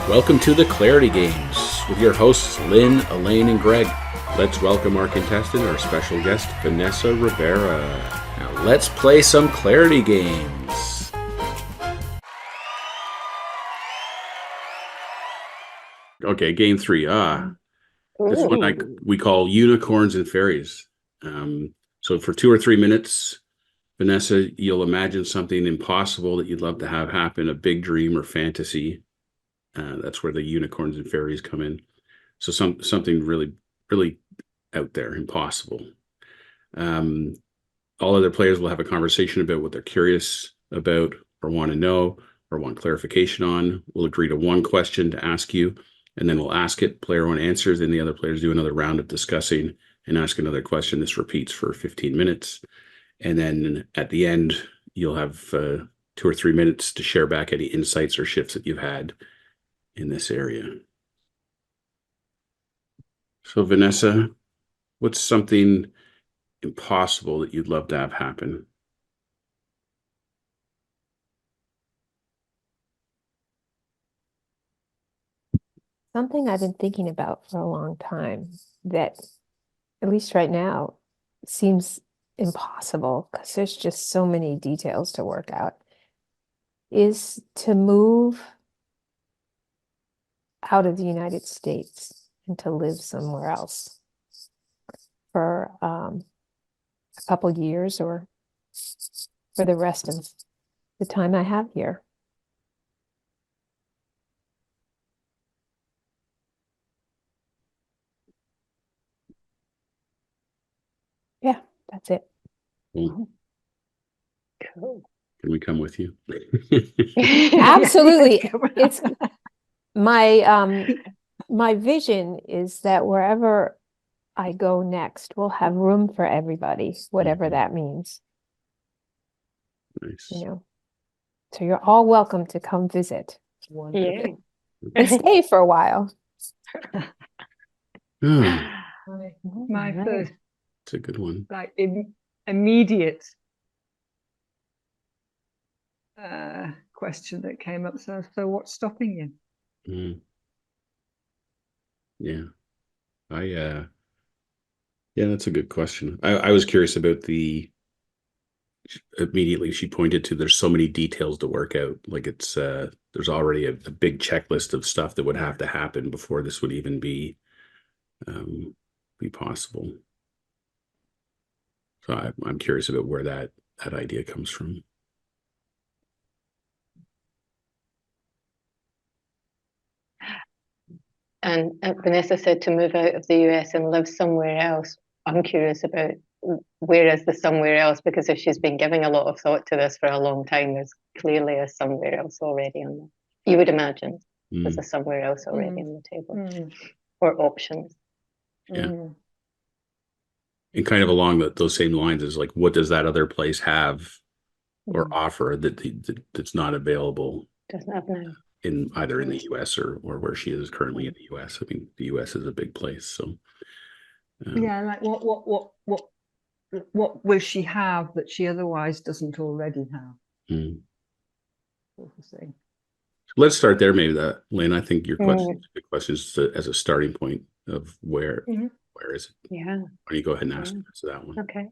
Welcome to the Clarity Games with your hosts Lynne, Elaine, and Greg. Let's welcome our contestant, our special guest, Vanessa Rubera. Now let's play some Clarity Games. Okay, game 3. This one we call unicorns and fairies. So for 2 or 3 minutes, Vanessa, you'll imagine something impossible that you'd love to have happen, a big dream or fantasy. That's where the unicorns and fairies come in. So something really, really out there, impossible. All other players will have a conversation about what they're curious about or want to know or want clarification on. We'll agree to one question to ask you, and then we'll ask it. Player one answers, then the other players do another round of discussing and ask another question. This repeats for 15 minutes. And then at the end, you'll have 2 or 3 minutes to share back any insights or shifts that you've had in this area. So Vanessa, what's something impossible that you'd love to have happen? Something I've been thinking about for a long time that, at least right now, seems impossible because there's just so many details to work out, is to move out of the United States and to live somewhere else for a couple years or for the rest of the time I have here. Yeah, that's it. Cool. Can we come with you? Absolutely. It's my vision is that wherever I go next, we'll have room for everybody, whatever that means. Nice. You know, so you're all welcome to come visit. Yeah. And stay for a while. My first, It's a good one. like, immediate question that came up. So what's stopping you? Yeah. Yeah, that's a good question. I was curious about immediately she pointed to there's so many details to work out. Like it's there's already a big checklist of stuff that would have to happen before this would even be possible. So I'm curious about where that idea comes from. And Vanessa said to move out of the US and live somewhere else. I'm curious about where is the somewhere else, because if she's been giving a lot of thought to this for a long time, there's clearly a somewhere else already on there. You would imagine there's a somewhere else already on the table, or options. Yeah. And kind of along those same lines is like, what does that other place have or offer that's not available? Doesn't have now. In either in the US or where she is currently in the US. I mean, the US is a big place, so yeah, like what will she have that she otherwise doesn't already have? Let's start there. Maybe that, Lynne. I think your question is as a starting point of where is it? Yeah. Why don't you go ahead and answer that one? Okay.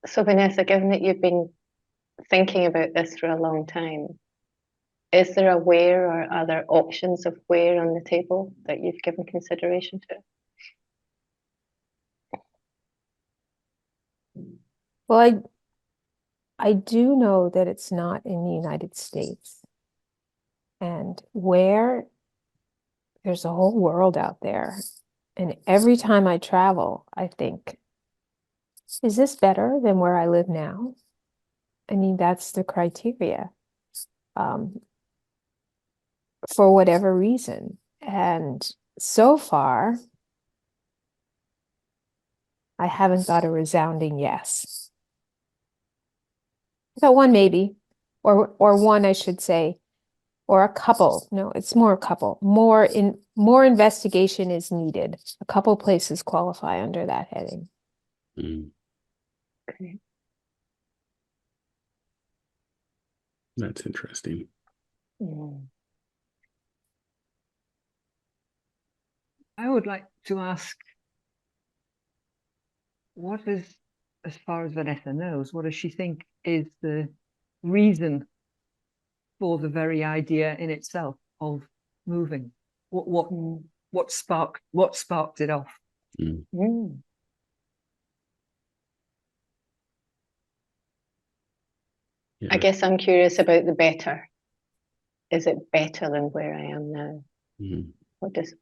So Vanessa, given that you've been thinking about this for a long time, is there a where or other options of where on the table that you've given consideration to? Well, I do know that it's not in the United States. And where, there's a whole world out there. And every time I travel, I think, is this better than where I live now? I mean, that's the criteria. For whatever reason. And so far, I haven't got a resounding yes. I got one maybe, or one, I should say, or a couple. No, it's more a couple. More investigation is needed. A couple places qualify under that heading. Okay. That's interesting. I would like to ask, what is, as far as Vanessa knows, what does she think is the reason for the very idea in itself of moving? What sparked it off? Mm. Mm. Yeah. I guess I'm curious about the better. Is it better than where I am now? Mm. What does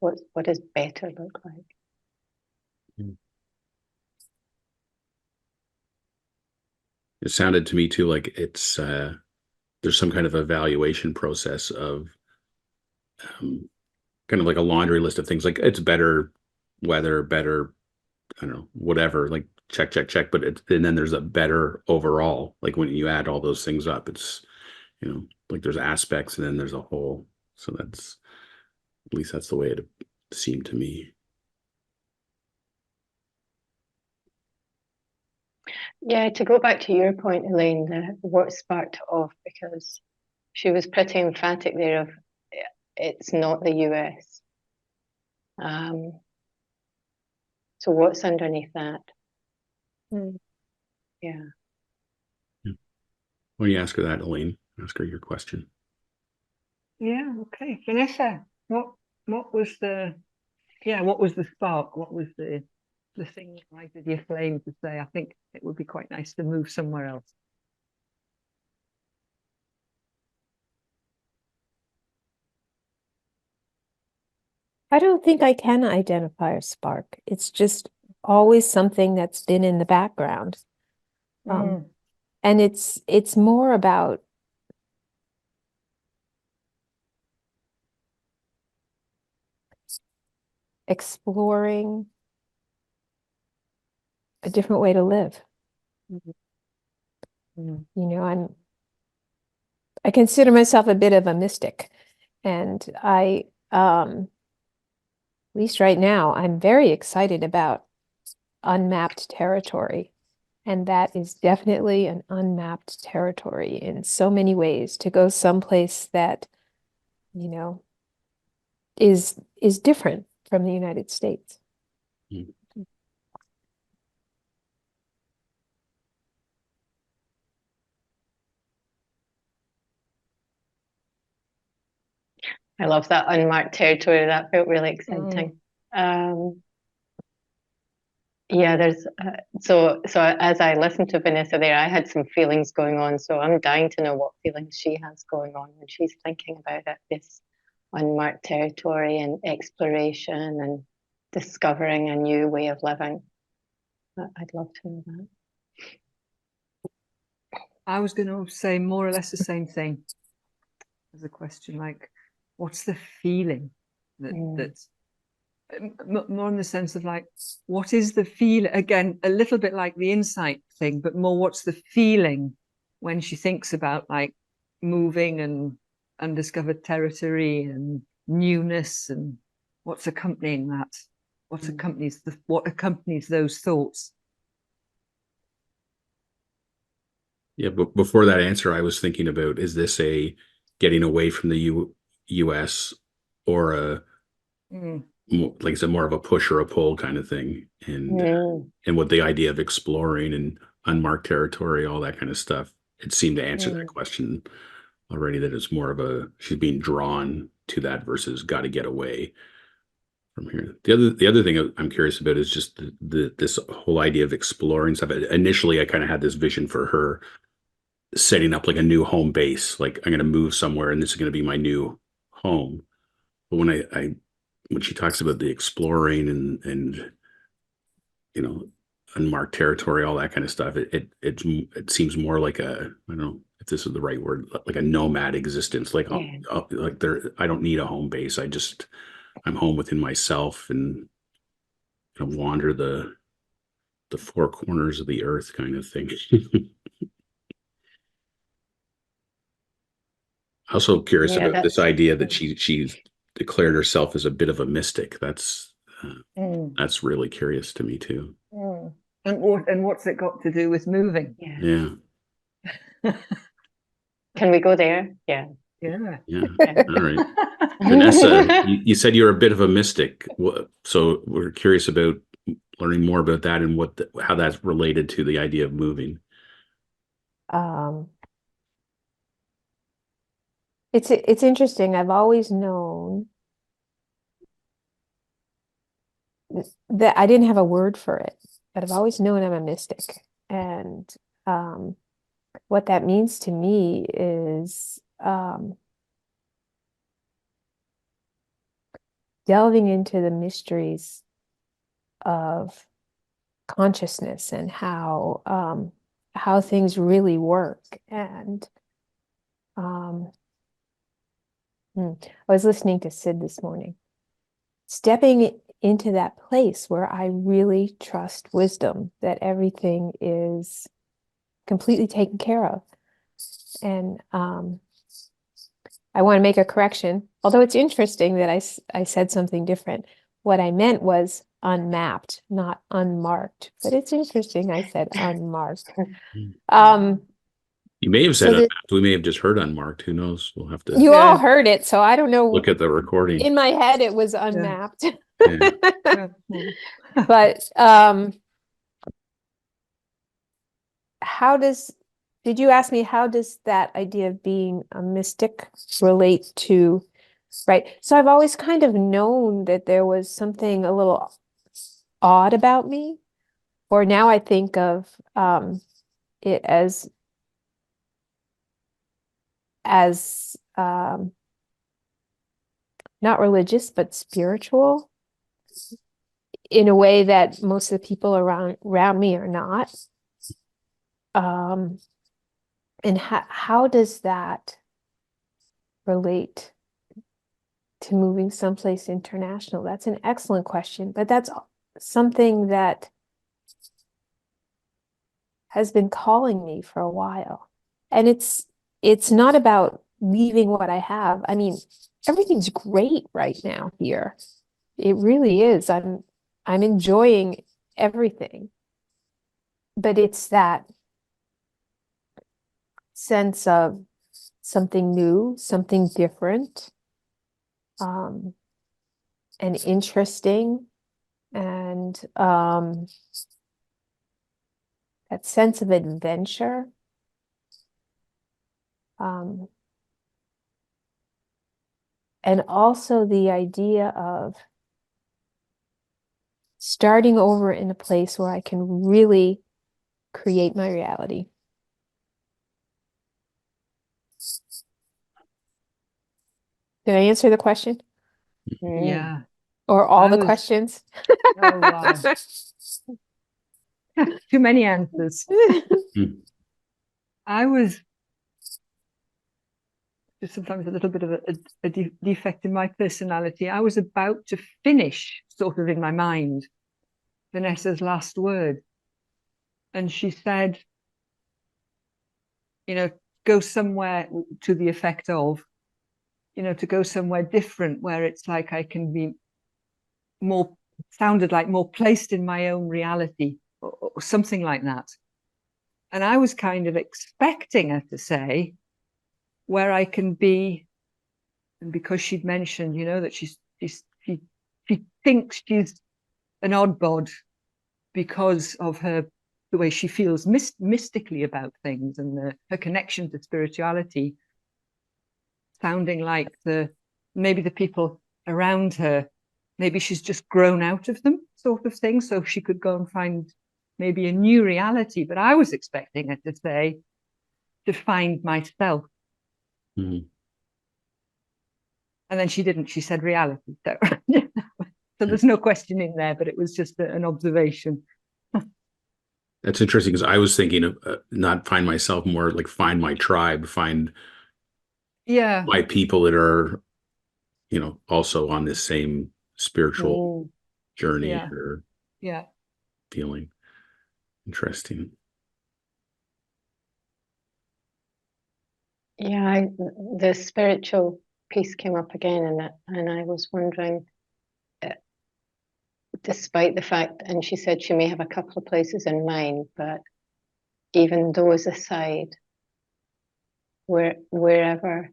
better look like? It sounded to me too like it's there's some kind of evaluation process of kind of like a laundry list of things. Like it's better weather, better, I don't know, whatever. Like check, check, check. But and then there's a better overall. Like when you add all those things up, it's like there's aspects and then there's a whole. So that's at least that's the way it seemed to me. Yeah, to go back to your point, Elaine, what sparked it off, because she was pretty emphatic there of it's not the US. So what's underneath that? Yeah. When you ask her that, Elaine, ask her your question. Yeah, okay. Vanessa, what was the spark? What was the thing that lighted your flame to say, I think it would be quite nice to move somewhere else? I don't think I can identify a spark. It's just always something that's been in the background. And it's more about exploring a different way to live. You know, I consider myself a bit of a mystic, and at least right now, I'm very excited about unmapped territory. And that is definitely an unmapped territory in so many ways, to go someplace that, is different from the United States. Mm. I love that unmarked territory. That felt really exciting. Yeah, there's so as I listened to Vanessa there, I had some feelings going on. So I'm dying to know what feelings she has going on when she's thinking about it, this unmarked territory and exploration and discovering a new way of living. I'd love to know that. I was going to say more or less the same thing as a question, like, what's the feeling that's more in the sense of like, what is the feel? Again, a little bit like the insight thing, but more what's the feeling when she thinks about like moving and undiscovered territory and newness, and what's accompanying that? What accompanies those thoughts? Yeah, but before that answer, I was thinking about, is this a getting away from the US or a like I said, more of a push or a pull kind of thing, and what the idea of exploring and unmarked territory, all that kind of stuff, it seemed to answer that question already, that it's more of a she's being drawn to that versus got to get away from here. The other thing I'm curious about is just this whole idea of exploring stuff. Initially, I kind of had this vision for her setting up like a new home base, like I'm going to move somewhere and this is going to be my new home. But when she talks about the exploring and unmarked territory, all that kind of stuff, it seems more like a, I don't know if this is the right word, like a nomad existence. Like like I don't need a home base. I'm home within myself and wander the four corners of the earth kind of thing. Also curious about this idea that she's declared herself as a bit of a mystic. That's really curious to me too. And what's it got to do with moving? Yeah. Can we go there? Yeah. Yeah. Yeah. All right. Vanessa, you said you're a bit of a mystic. So we're curious about learning more about that and how that's related to the idea of moving. It's interesting. I've always known that I didn't have a word for it, but I've always known I'm a mystic. And what that means to me is delving into the mysteries of consciousness and how things really work. And I was listening to Sid this morning, stepping into that place where I really trust wisdom, that everything is completely taken care of. And I want to make a correction, although it's interesting that I said something different. What I meant was unmapped, not unmarked. But it's interesting I said unmarked. You may have So said that unmarked. We may have just heard unmarked. Who knows? We'll have to you all Yeah. heard it, so I don't know. look at the recording. In my head, it was unmapped. Yeah. Yeah. But did you ask me how does that idea of being a mystic relate to, right? So I've always kind of known that there was something a little odd about me, or now I think of it as not religious but spiritual, in a way that most of the people around me are not. And how does that relate to moving someplace international? That's an excellent question, but that's something that has been calling me for a while. And it's not about leaving what I have. I mean, everything's great right now here. It really is. I'm enjoying everything. But it's that sense of something new, something different, and interesting, and that sense of adventure. And also the idea of starting over in a place where I can really create my reality. Did I answer the question? Yeah. Or all I the was- questions? Oh, wow. Too many answers. I was just sometimes a little bit of a defect in my personality. I was about to finish, sort of in my mind, Vanessa's last word. And she said, go somewhere to the effect of, to go somewhere different where it's like I can be more, sounded like more placed in my own reality or something like that. And I was kind of expecting her to say where I can be, and because she'd mentioned, that she thinks she's an odd bod because of the way she feels mystically about things and her connection to spirituality, sounding like maybe the people around her, maybe she's just grown out of them, sort of thing, so she could go and find maybe a new reality. But I was expecting her to say, to find myself. Mm-hmm. And then she didn't. She said reality. So, so there's no question in there, but it was just an observation. That's interesting because I was thinking of not find myself, more like find my tribe, find my people that are, also on this same spiritual journey or feeling. Interesting. Yeah, the spiritual piece came up again, and I was wondering, despite the fact, and she said she may have a couple of places in mind, but even those aside, wherever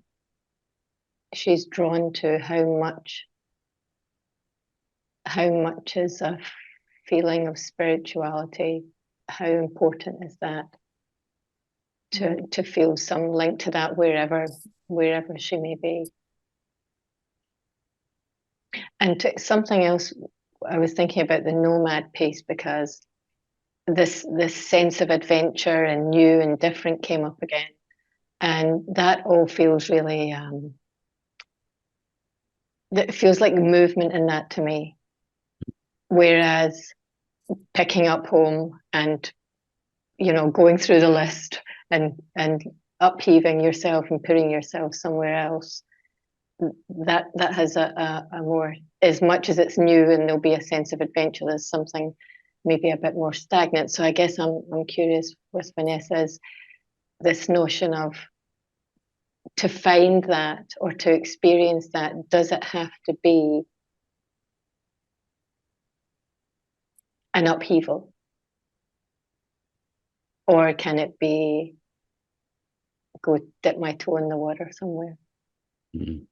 she's drawn to how much is a feeling of spirituality, how important is that to feel some link to that wherever she may be. And something else, I was thinking about the nomad piece, because this sense of adventure and new and different came up again, and that all feels really that feels like movement in that to me, whereas picking up home and going through the list and upheaving yourself and putting yourself somewhere else, that has a more, as much as it's new and there'll be a sense of adventure, there's something maybe a bit more stagnant. So I guess I'm curious with Vanessa's this notion of, to find that or to experience that, does it have to be an upheaval, or can it be go dip my toe in the water somewhere? Mm-hmm.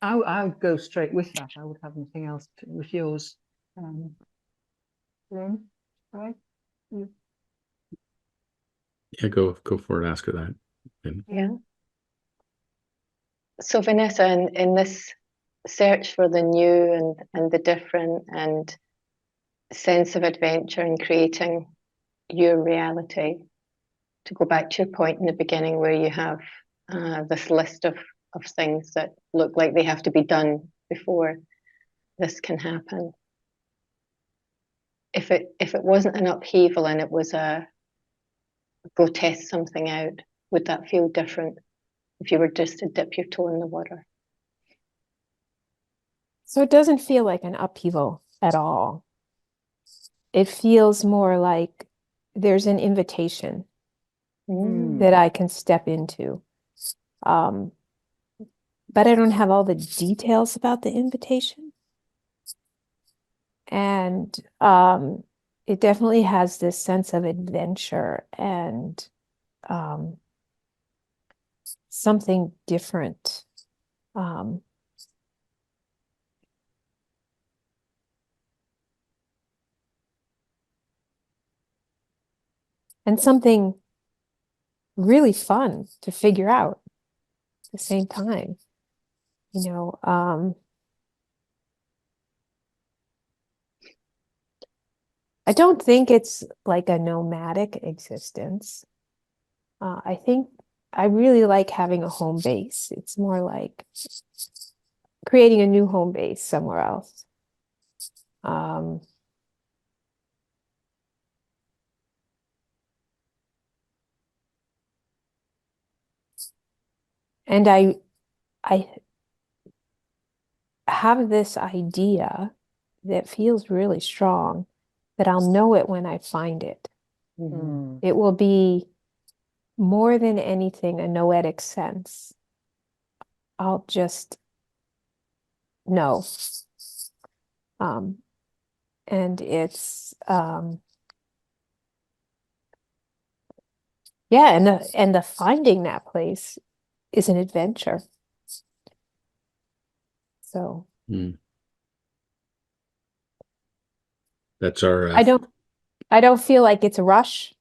I would go straight with that. I would have nothing else with yours. Lynne, right? Yeah, go for it. Ask her that. Yeah. So Vanessa, in this search for the new and the different and sense of adventure and creating your reality, to go back to your point in the beginning where you have this list of things that look like they have to be done before this can happen. If it wasn't an upheaval and it was a go test something out, would that feel different if you were just to dip your toe in the water? So it doesn't feel like an upheaval at all. It feels more like there's an invitation that I can step into. But I don't have all the details about the invitation. And it definitely has this sense of adventure and something different. And something really fun to figure out at the same time. I don't think it's like a nomadic existence. I think I really like having a home base. It's more like creating a new home base somewhere else. And I have this idea that feels really strong that I'll know it when I find it. It will be more than anything a noetic sense. I'll just know. And it's yeah, and the finding that place is an adventure. So That's our I don't feel like it's a rush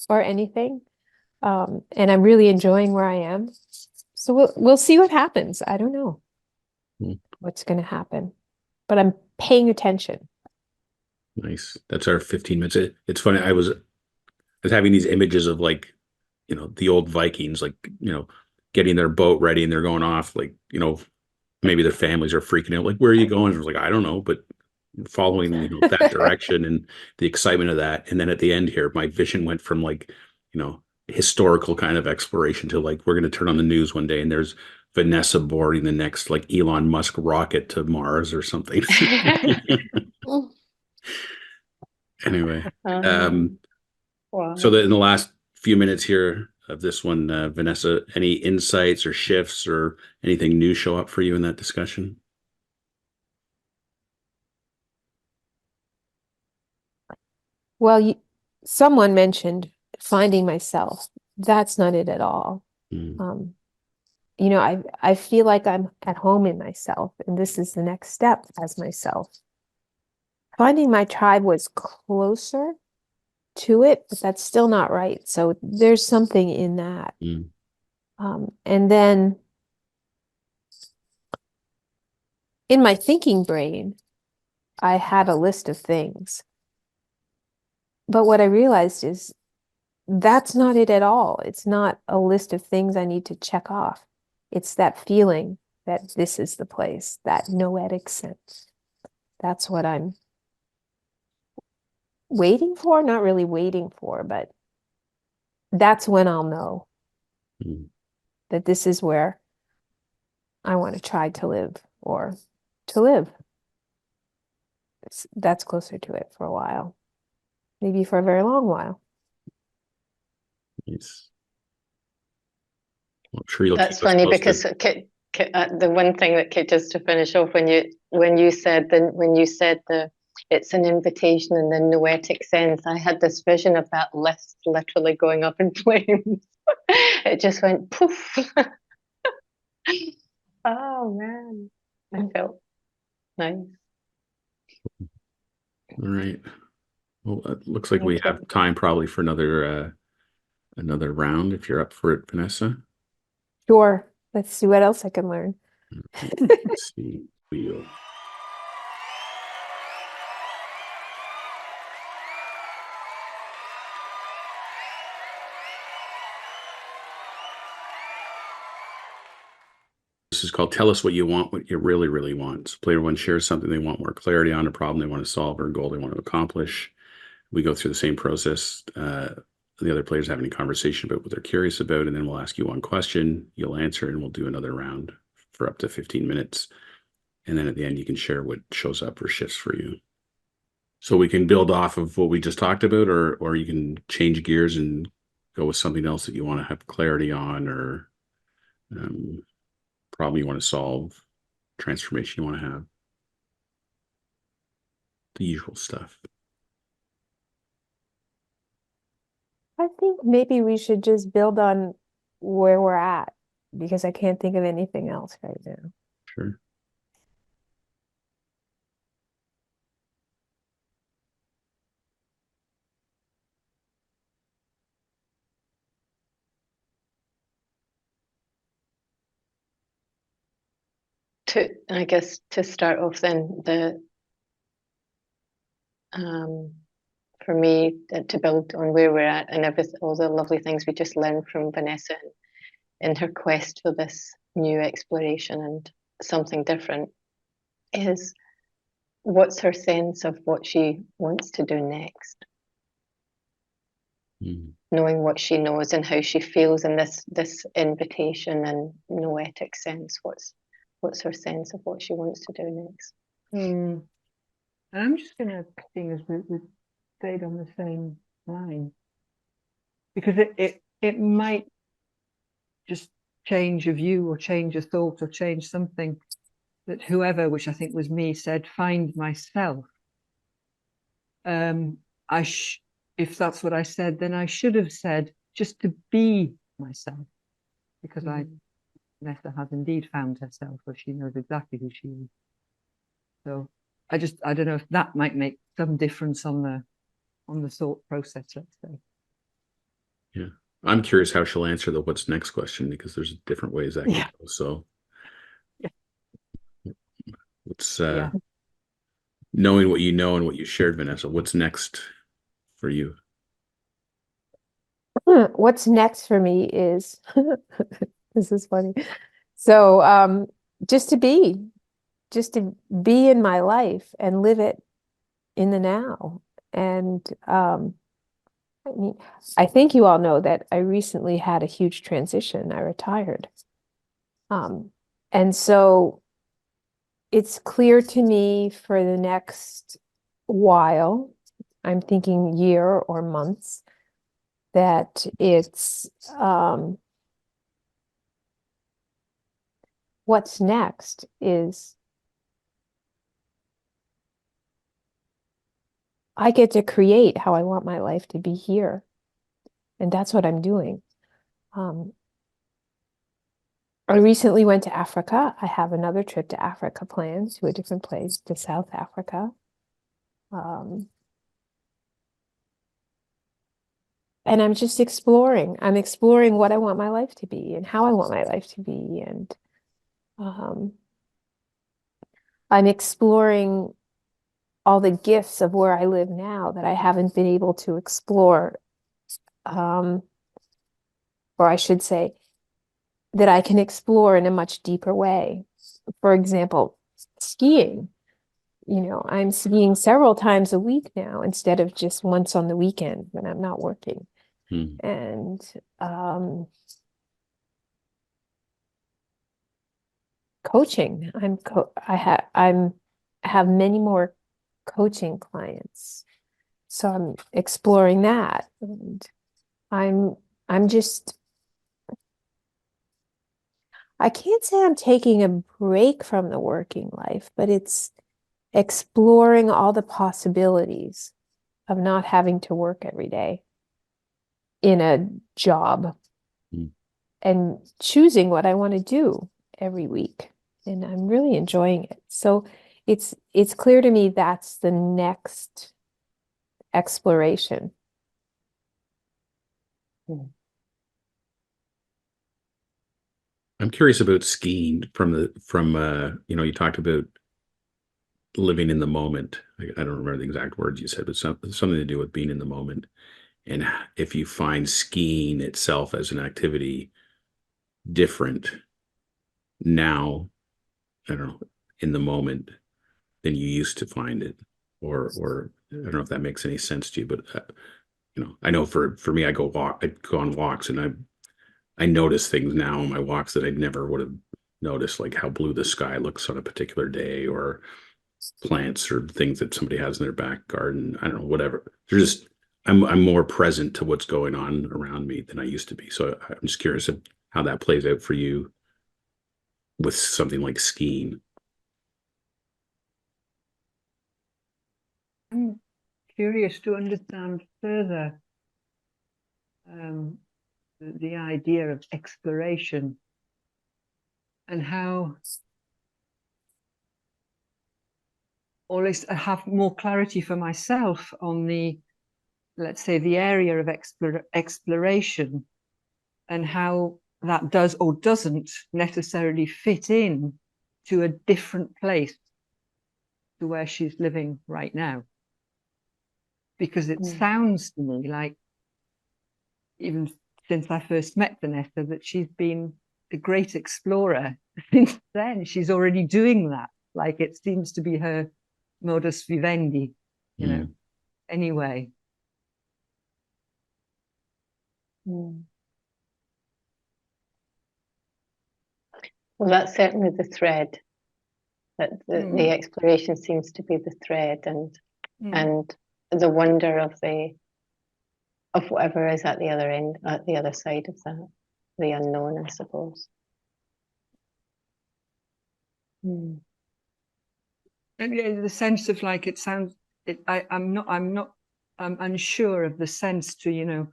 or anything. And I'm really enjoying where I am. So we'll see what happens. I don't know what's going to happen, but I'm paying attention. nice. That's our 15 minutes. It's funny. I was having these images of, like, the old Vikings, like, getting their boat ready and they're going off, like, maybe their families are freaking out. Like, where are you going? I was like, I don't know, but following, that direction and the excitement of that. And then at the end here, my vision went from, like, historical kind of exploration to, like, we're going to turn on the news one day and there's Vanessa boarding the next, like, Elon Musk rocket to Mars or something. Anyway, wow. so in the last few minutes here of this one, Vanessa, any insights or shifts or anything new show up for you in that discussion? Well, someone mentioned finding myself, that's not it at all. Mm. You know, I feel like I'm at home in myself, and this is the next step as myself. Finding my tribe was closer to it, but that's still not right. So there's something in that. Mm. And then in my thinking brain, I had a list of things. But what I realized is that's not it at all. It's not a list of things I need to check off. It's that feeling that this is the place, that noetic sense. That's what I'm waiting for, not really waiting for, but that's when I'll know Mm. that this is where I want to try to live or to live. That's closer to it for a while, maybe for a very long while. Nice. Well, I'm sure you'll That's keep us funny posted. because the one thing that just to finish off when you said the it's an invitation in the noetic sense, I had this vision of that list literally going up in flames. It just went poof. Oh man, I felt nice. All right. Well, it looks like we Thank you. have time probably for another round if you're up for it, Vanessa. Sure, let's see what else I can learn. Let's see. Wheel. This is called Tell Us What You Want, What You Really, Really Want. So player one shares something they want more clarity on, a problem they want to solve, or a goal they want to accomplish. We go through the same process. The other players have any conversation about what they're curious about, and then we'll ask you one question. You'll answer, and we'll do another round for up to 15 minutes. And then at the end, you can share what shows up or shifts for you. So we can build off of what we just talked about, or you can change gears and go with something else that you want to have clarity on, or problem you want to solve, transformation you want to have. The usual stuff. I think maybe we should just build on where we're at because I can't think of anything else right now. Sure. I guess to start off then for me to build on where we're at and all the lovely things we just learned from Vanessa in her quest for this new exploration and something different is what's her sense of what she wants to do next, knowing what she knows and how she feels in this invitation and noetic sense. What's her sense of what she wants to do next? And I'm just going to think as we stayed on the same line because it might just change a view or change a thought or change something that whoever, which I think was me, said, find myself. If that's what I said, then I should have said just to be myself, because Vanessa has indeed found herself, or she knows exactly who she is. So I don't know if that might make some difference on the thought process, let's say. Yeah. I'm curious how she'll answer the what's next question, because there's different ways that can go. So it's knowing what you know and what you shared, Vanessa, what's next for you? What's next for me is this is funny. So just to be in my life and live it in the now. And I mean, I think you all know that I recently had a huge transition. I retired. And so it's clear to me for the next while, I'm thinking year or months, that it's what's next is I get to create how I want my life to be here. And that's what I'm doing. I recently went to Africa. I have another trip to Africa planned, to a different place, to South Africa. And I'm just exploring. I'm exploring what I want my life to be and how I want my life to be. And I'm exploring all the gifts of where I live now that I haven't been able to explore. Or I should say, that I can explore in a much deeper way. For example, skiing. You know, I'm skiing several times a week now instead of just once on the weekend when I'm not working. Hmm. And coaching. I have many more coaching clients. So I'm exploring that. And I'm just, I can't say I'm taking a break from the working life, but it's exploring all the possibilities of not having to work every day in a job Mm. and choosing what I want to do every week. And I'm really enjoying it. So it's clear to me that's the next exploration. I'm curious about skiing from you talked about living in the moment. I don't remember the exact words you said, but something to do with being in the moment. And if you find skiing itself as an activity different now, I don't know, in the moment than you used to find it, or I don't know if that makes any sense to you, but I know for me, I go on walks, and I notice things now on my walks that I never would have noticed, like how blue the sky looks on a particular day, or plants or things that somebody has in their back garden. I don't know, whatever. They're just I'm more present to what's going on around me than I used to be. So I'm just curious of how that plays out for you with something like skiing. I'm curious to understand further the idea of exploration and how, or at least I have more clarity for myself on let's say, the area of exploration and how that does or doesn't necessarily fit in to a different place to where she's living right now. Because it sounds to me like, even since I first met Vanessa, that she's been a great explorer. Since then, she's already doing that. Like, it seems to be her modus vivendi, anyway. Well, that's certainly the thread. That the exploration seems to be the thread, and the wonder of whatever is at the other end, at the other side of that, the unknown, I suppose. And the sense of, like, it sounds, I'm unsure of the sense to,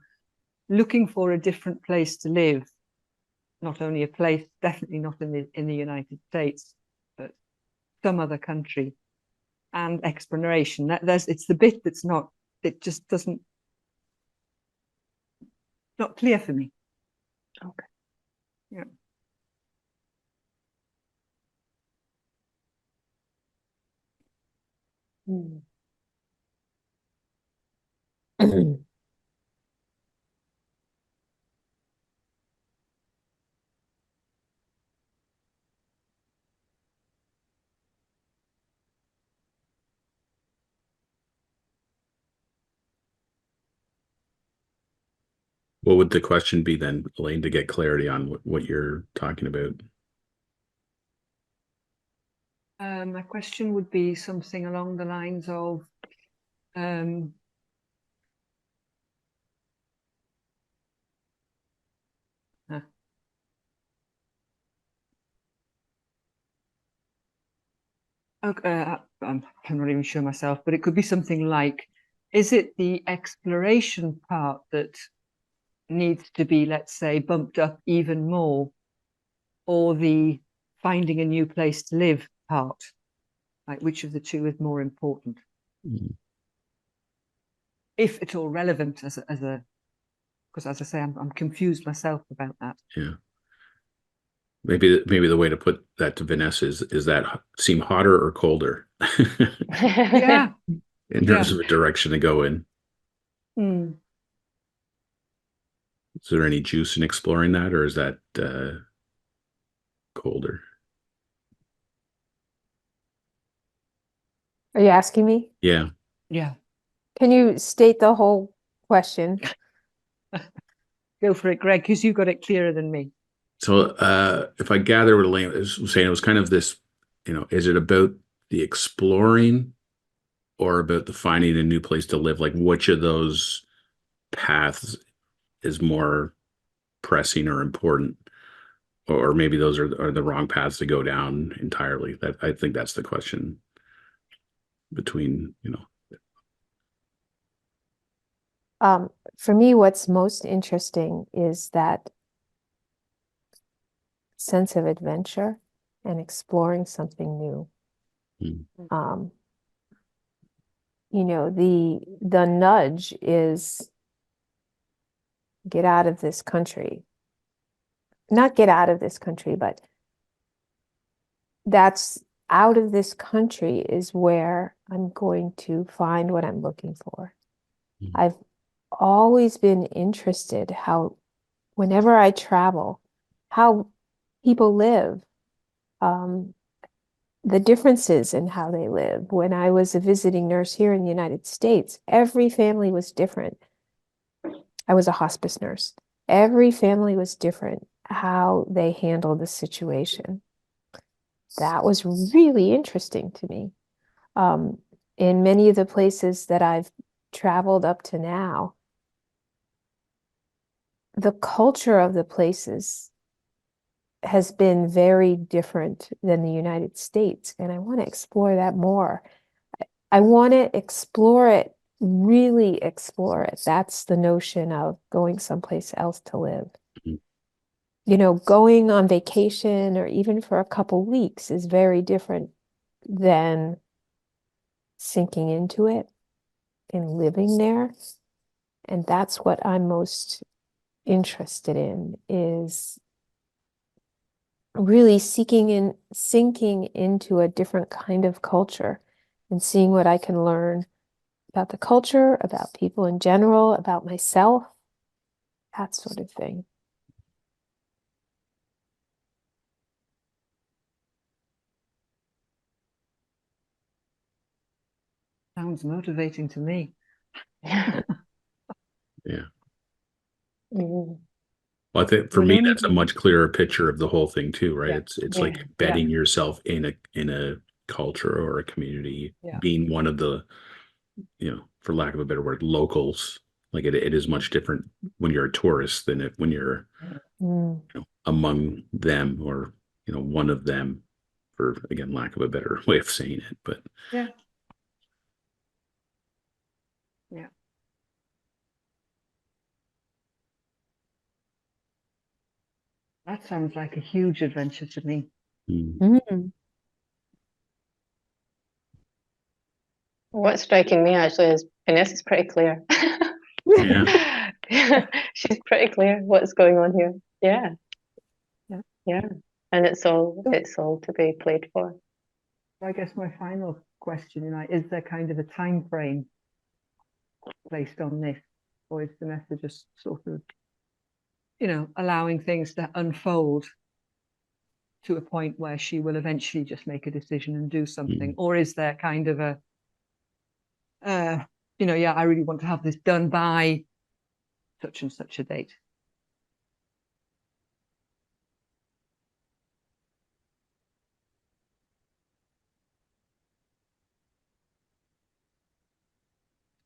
looking for a different place to live. Not only a place, definitely not in the United States, but some other country, and exploration. It's the bit that's not, it just doesn't, not clear for me. Okay. Yeah. What would the question be then, Elaine, to get clarity on what you're talking about? My question would be something along the lines of, okay, I'm not even sure myself, but it could be something like, is it the exploration part that needs to be, let's say, bumped up even more, or the finding a new place to live part? Like, which of the two is more important? Mm. If at all relevant as a, because as I say, I'm confused myself about that. Yeah. Maybe the way to put that to Vanessa is that seem hotter or colder Yeah. in terms of a direction to go in. Mm. Is there any juice in exploring that, or is that colder? Are you asking me? Yeah. Yeah. Can you state the whole question? Go for it, Greg, because you got it clearer than me. So if I gather what Elaine was saying, it was kind of this, is it about the exploring or about the finding a new place to live? Like, which of those paths is more pressing or important? Or maybe those are the wrong paths to go down entirely. That I think that's the question between, For me, what's most interesting is that sense of adventure and exploring something new. Mm. The nudge is get out of this country. Not get out of this country, but that's out of this country is where I'm going to find what I'm looking for. Mm. I've always been interested how whenever I travel, how people live, the differences in how they live. When I was a visiting nurse here in the United States, every family was different. I was a hospice nurse. Every family was different, how they handled the situation. That was really interesting to me. In many of the places that I've traveled up to now, the culture of the places has been very different than the United States, and I want to explore that more. I want to explore it, really explore it. That's the notion of going someplace else to live. Mhm. Going on vacation or even for a couple weeks is very different than sinking into it and living there. And that's what I'm most interested in, is really sinking into a different kind of culture and seeing what I can learn about the culture, about people in general, about myself, that sort of thing. Sounds motivating to me. Yeah. Mm. Well, I think for Would me, that's a anybody- much clearer picture of the whole thing too, right? Yeah. It's Yeah. like embedding yourself in a culture or a community, Yeah. being one of the, for lack of a better word, locals. Like it is much different when you're a tourist than when you're Mm. among them or one of them, for again lack of a better way of saying it. But Yeah. Yeah. That sounds like a huge adventure to me. Mm. What's striking me actually is Vanessa's pretty clear. Yeah. She's pretty clear what's going on here. Yeah. Yeah. Yeah. And it's all to be played for. I guess my final question, is there kind of a time frame placed on this, or is Vanessa just sort of, allowing things to unfold to a point where she will eventually just make a decision and do something? Or is there kind of a, I really want to have this done by such and such a date?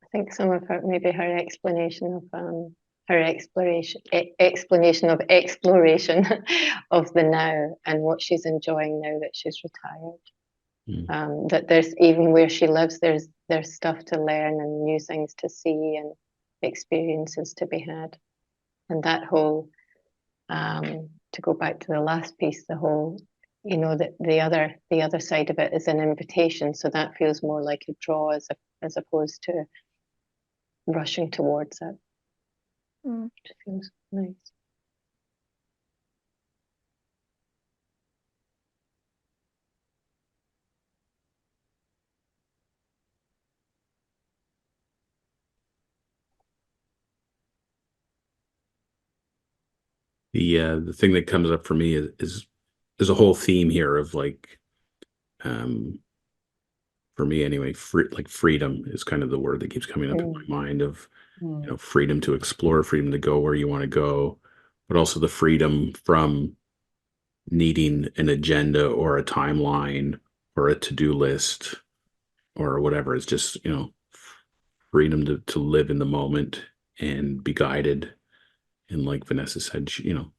I think some of her explanation of her explanation of exploration of the now and what she's enjoying now that she's retired. That there's, even where she lives, there's stuff to learn and new things to see and experiences to be had. And that whole, to go back to the last piece, the whole, you know, that the other side of it is an invitation. So that feels more like a draw as opposed to rushing towards it. Which feels nice. The thing that comes up for me is there's a whole theme here of like, for me anyway, freedom is kind of the word that keeps coming up in my mind of, you know, freedom to explore, freedom to go where you want to go, but also the freedom from needing an agenda or a timeline or a to-do list or whatever. It's just, you know, freedom to live in the moment and be guided. And like Vanessa said, you know,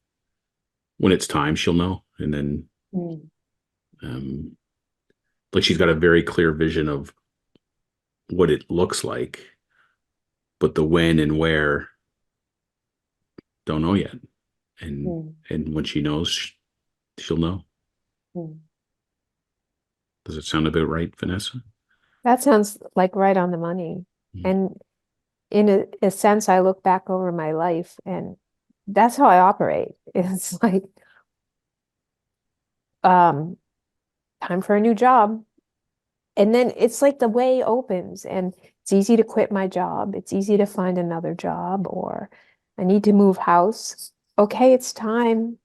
when it's time, she'll know. And then, like she's got a very clear vision of what it looks like, but the when and where, don't know yet. And when she knows, she'll know. Does it sound about right, Vanessa? That sounds like right on the money. And in a sense, I look back over my life and that's how I operate. It's like, time for a new job. And then it's like the way opens and it's easy to quit my job. It's easy to find another job, or I need to move house. Okay, it's time.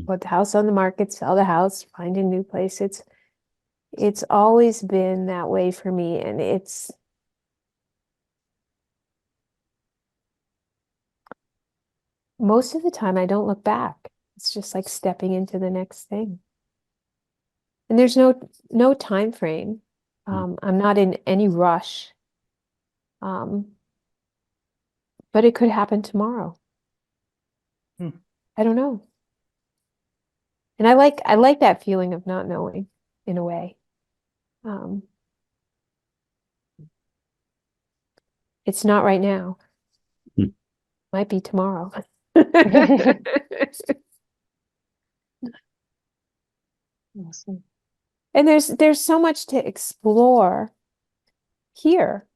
Put the house on the market, sell the house, find a new place. It's always been that way for me. And it's most of the time I don't look back. It's just like stepping into the next thing. And there's no time frame. I'm not in any rush. But it could happen tomorrow. I don't know. And I like that feeling of not knowing in a way. It's not right now. Might be tomorrow. Awesome. And there's so much to explore here.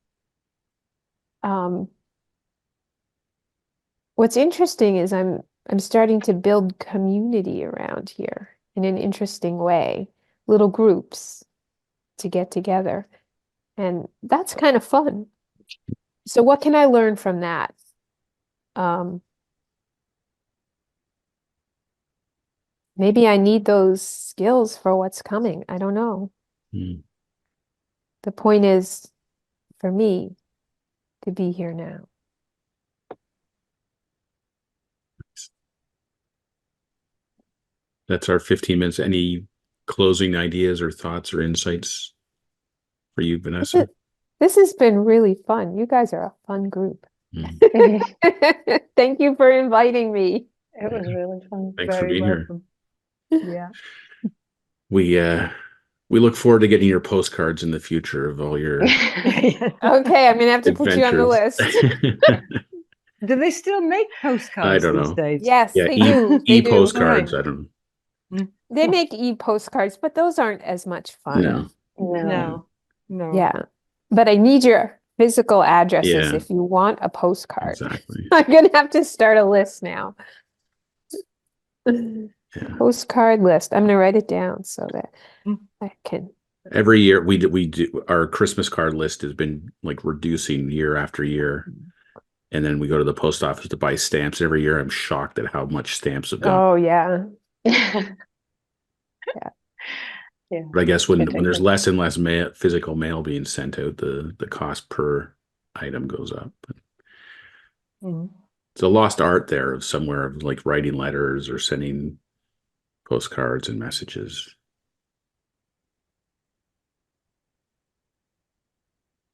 What's interesting is I'm starting to build community around here in an interesting way, little groups to get together. And that's kind of fun. So what can I learn from that? Maybe I need those skills for what's coming. I don't know. The point is, for me, to be here now. That's our 15 minutes. Any closing ideas or thoughts or insights for you, Vanessa? This has been really fun. You guys are a fun group. Thank you for inviting me. It was really fun. Thanks for Very being welcome. Yeah. We look forward to getting your postcards in the future of all your Okay, I'm gonna have to put you on the list. Do they still make postcards I don't these know. days? Yes, Yeah, they do. They do. postcards. I don't know. They make e-postcards, but those aren't as much fun. No. Yeah. But I need your physical addresses Yeah. if you want a postcard. Exactly. I'm gonna have to start a list now. Postcard list. I'm gonna write it down so that I can. Every year we do our Christmas card list has been like reducing year after year. And then we go to the post office to buy stamps every year. I'm shocked at how much stamps have gone. Oh yeah. Yeah. But I guess when there's less and less physical mail being sent out, the cost per item goes up. It's a lost art there of somewhere of like writing letters or sending postcards and messages.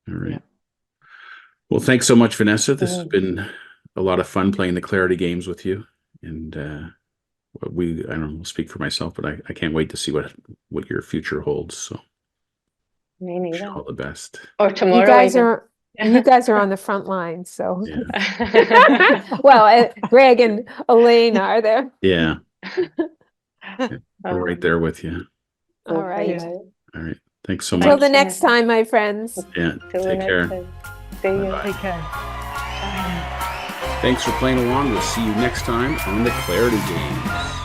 All right. Yeah. Well, thanks so much, Vanessa. This has been a lot of fun playing the clarity games with you. And I don't know, I'll speak for myself, but I can't wait to see what your future holds. So Me neither. all the best. Or tomorrow. You guys even. are And you guys are on the front line, so. Yeah. Well, Greg and Elaine are there. Yeah. We're right there with you. All right. Yeah. All right. Thanks so Till much. the next time, my friends. Yeah. Till the Take next care. time. See you. Bye-bye. Take care. Thanks for playing along. We'll see you next time on the Clarity Games.